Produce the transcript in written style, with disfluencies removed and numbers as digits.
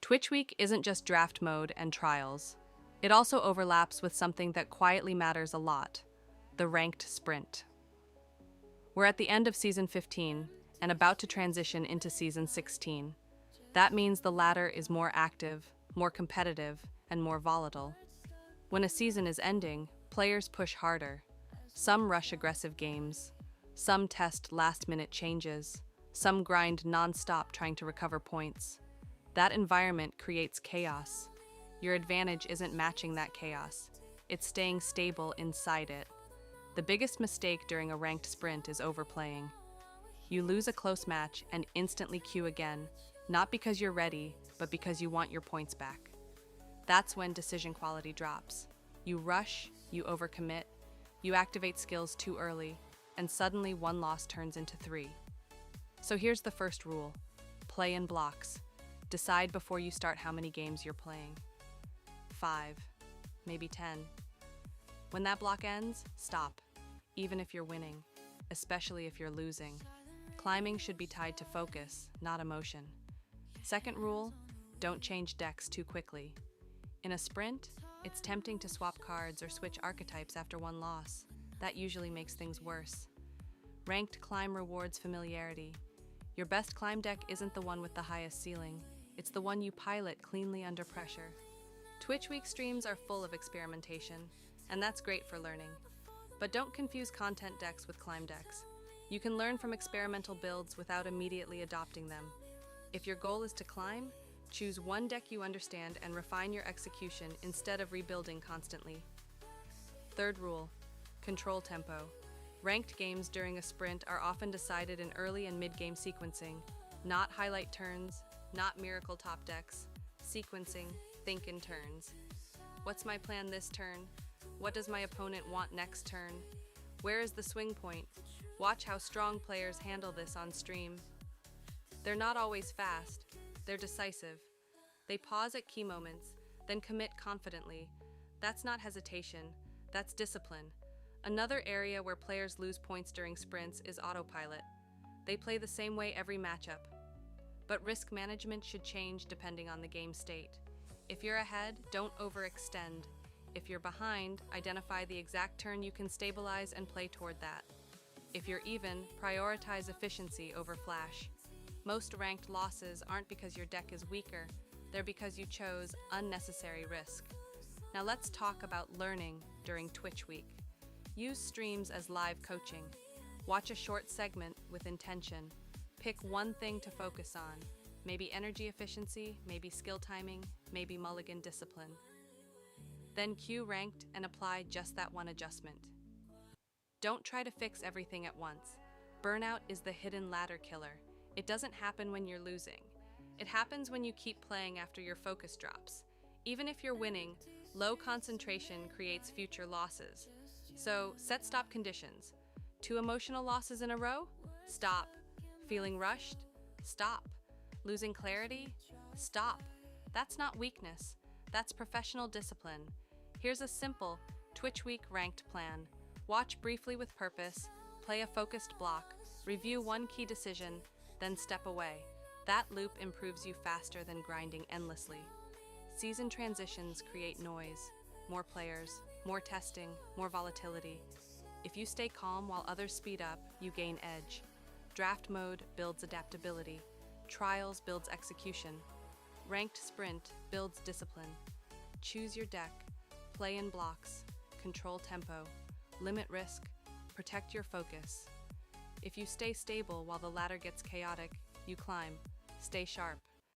Twitch Week isn't just draft mode and trials. It also overlaps with something that quietly matters a lot: the ranked sprint. We're at the end of Season 15 and about to transition into Season 16. That means the ladder is more active, more competitive, and more volatile. When a season is ending, players push harder. Some rush aggressive games. Some test last-minute changes. Some grind non-stop trying to recover points. That environment creates chaos. Your advantage isn't matching that chaos. It's staying stable inside it. The biggest mistake during a ranked sprint is overplaying. You lose a close match and instantly queue again, not because you're ready, but because you want your points back. That's when decision quality drops. You rush, you overcommit, you activate skills too early, and suddenly one loss turns into 3. So here's the first rule: play in blocks. Decide before you start how many games you're playing. 5, maybe 10. When that block ends, stop, even if you're winning, especially if you're losing. Climbing should be tied to focus, not emotion. Second rule: don't change decks too quickly. In a sprint, it's tempting to swap cards or switch archetypes after one loss. That usually makes things worse. Ranked climb rewards familiarity. Your best climb deck isn't the one with the highest ceiling. It's the one you pilot cleanly under pressure. Twitch Week streams are full of experimentation, and that's great for learning. But don't confuse content decks with climb decks. You can learn from experimental builds without immediately adopting them. If your goal is to climb, choose one deck you understand and refine your execution instead of rebuilding constantly. Third rule: control tempo. Ranked games during a sprint are often decided in early and mid-game sequencing, not highlight turns, not miracle top decks. Sequencing, think in turns. What's my plan this turn? What does my opponent want next turn? Where is the swing point? Watch how strong players handle this on stream. They're not always fast, they're decisive. They pause at key moments, then commit confidently. That's not hesitation, that's discipline. Another area where players lose points during sprints is autopilot. They play the same way every matchup. But risk management should change depending on the game state. If you're ahead, don't overextend. If you're behind, identify the exact turn you can stabilize and play toward that. If you're even, prioritize efficiency over flash. Most ranked losses aren't because your deck is weaker, they're because you chose unnecessary risk. Now let's talk about learning during Twitch Week. Use streams as live coaching. Watch a short segment with intention. Pick one thing to focus on. Maybe energy efficiency, maybe skill timing, maybe mulligan discipline. Then queue ranked and apply just that one adjustment. Don't try to fix everything at once. Burnout is the hidden ladder killer. It doesn't happen when you're losing. It happens when you keep playing after your focus drops. Even if you're winning, low concentration creates future losses. So set stop conditions. 2 emotional losses in a row? Stop. Feeling rushed? Stop. Losing clarity? Stop. That's not weakness. That's professional discipline. Here's a simple Twitch Week ranked plan. Watch briefly with purpose, play a focused block, review one key decision, then step away. That loop improves you faster than grinding endlessly. Season transitions create noise. More players, more testing, more volatility. If you stay calm while others speed up, you gain edge. Draft mode builds adaptability. Trials builds execution. Ranked sprint builds discipline. Choose your deck, play in blocks, control tempo, limit risk, protect your focus. If you stay stable while the ladder gets chaotic, you climb. Stay sharp.